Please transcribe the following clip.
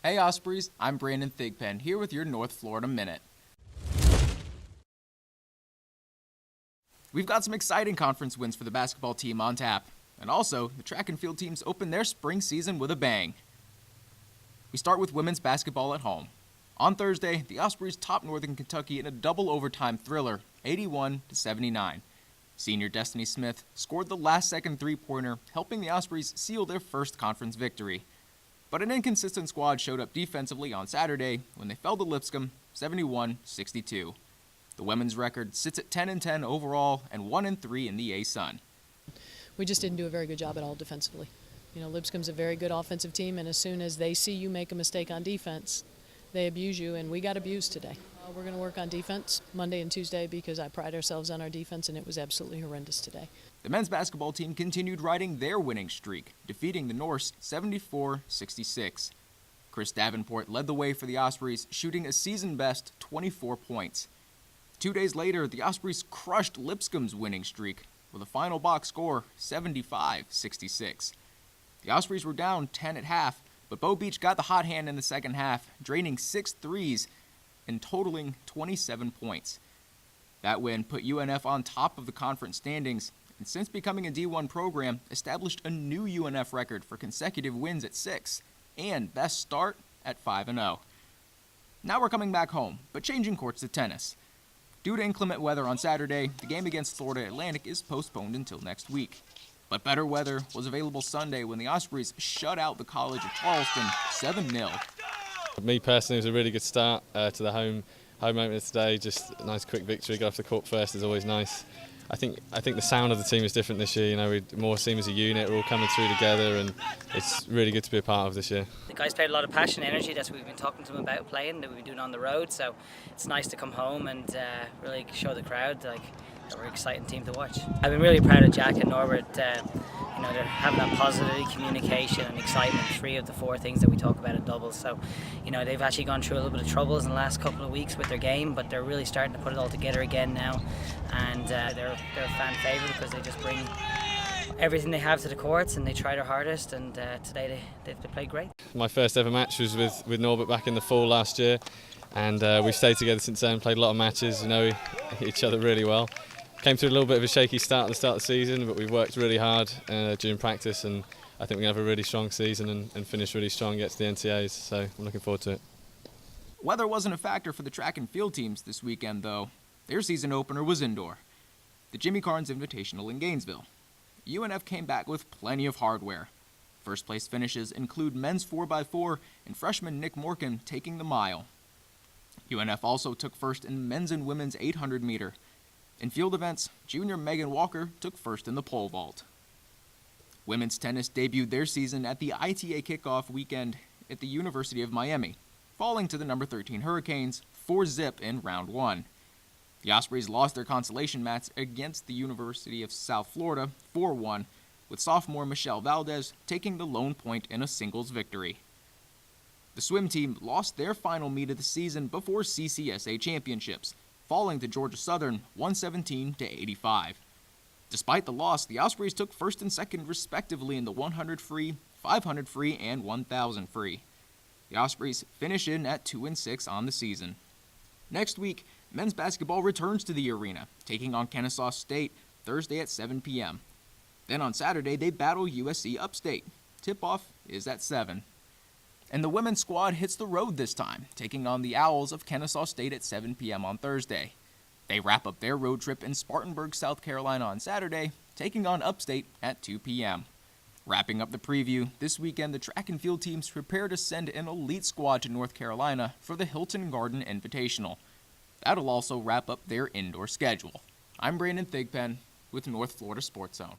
Hey Ospreys, I'm Brandon Thigpen, here with your North Florida Minute. We've got some exciting conference wins for the basketball team on tap, and also the track and field teams open their spring season with a bang. We start with women's basketball at home. On Thursday, the Ospreys topped Northern Kentucky in a double overtime thriller, 81-79. Senior Destiny Smith scored the last-second three-pointer, helping the Ospreys seal their first conference victory. But an inconsistent squad showed up defensively on Saturday when they fell to Lipscomb 71-62. The women's record sits at 10-10 overall and 1-3 in the A-Sun. We just didn't do a very good job at all defensively. Lipscomb's a very good offensive team, and as soon as they see you make a mistake on defense, they abuse you, and we got abused today. We're going to work on defense Monday and Tuesday because I pride ourselves on our defense, and it was absolutely horrendous today. The men's basketball team continued riding their winning streak, defeating the Norse 74-66. Chris Davenport led the way for the Ospreys, shooting a season-best 24 points. 2 days later, the Ospreys crushed Lipscomb's winning streak with a final box score 75-66. The Ospreys were down 10 at half, but Bo Beach got the hot hand in the second half, draining 6 threes and totaling 27 points. That win put UNF on top of the conference standings, and since becoming a D1 program, established a new UNF record for consecutive wins at 6, and best start at 5-0. Now we're coming back home, but changing courts to tennis. Due to inclement weather on Saturday, the game against Florida Atlantic is postponed until next week. But better weather was available Sunday when the Ospreys shut out the College of Charleston 7-0. Me personally, it was a really good start to the home opener today. Just a nice quick victory. Got off the court first is always nice. I think the sound of the team is different this year. We more seem as a unit. We're all coming through together, and it's really good to be a part of this year. The guys played a lot of passion, energy. That's what we've been talking to them about playing. That we've been doing on the road. So it's nice to come home and really show the crowd that we're an exciting team to watch. I've been really proud of Jack and Norbert. They're having that positivity, communication and excitement, 3 of the 4 things that we talk about in doubles. So, they've actually gone through a little bit of troubles in the last couple of weeks with their game, but they're really starting to put it all together again now. And they're a fan favourite because they just bring everything they have to the courts and they try their hardest, and today they played great. My first ever match was with Norbert back in the fall last year, and we've stayed together since then, played a lot of matches, know each other really well. Came through a little bit of a shaky start at the start of the season, but we've worked really hard during practice, and I think we're going to have a really strong season and finish really strong, get to the NCAAs, so I'm looking forward to it. Weather wasn't a factor for the track and field teams this weekend, though. Their season opener was indoor. The Jimmy Carnes Invitational in Gainesville. UNF came back with plenty of hardware. First place finishes include men's 4x4 and freshman Nick Morgan taking the mile. UNF also took first in men's and women's 800 meter. In field events, junior Megan Walker took first in the pole vault. Women's tennis debuted their season at the ITA kickoff weekend at the University of Miami, falling to the number 13 Hurricanes 4-0 in round 1. The Ospreys lost their consolation match against the University of South Florida 4-1, with sophomore Michelle Valdez taking the lone point in a singles victory. The swim team lost their final meet of the season before CCSA championships, falling to Georgia Southern 117-85. Despite the loss, the Ospreys took first and second respectively in the 100 free, 500 free, and 1,000 free. The Ospreys finish in at 2-6 on the season. Next week, men's basketball returns to the arena, taking on Kennesaw State Thursday at 7 p.m. Then on Saturday, they battle USC Upstate. Tip-off is at 7. And the women's squad hits the road this time, taking on the Owls of Kennesaw State at 7 p.m. on Thursday. They wrap up their road trip in Spartanburg, South Carolina on Saturday, taking on Upstate at 2 p.m. Wrapping up the preview, this weekend the track and field teams prepare to send an elite squad to North Carolina for the Hilton Garden Invitational. That'll also wrap up their indoor schedule. I'm Brandon Thigpen with North Florida Sports Zone.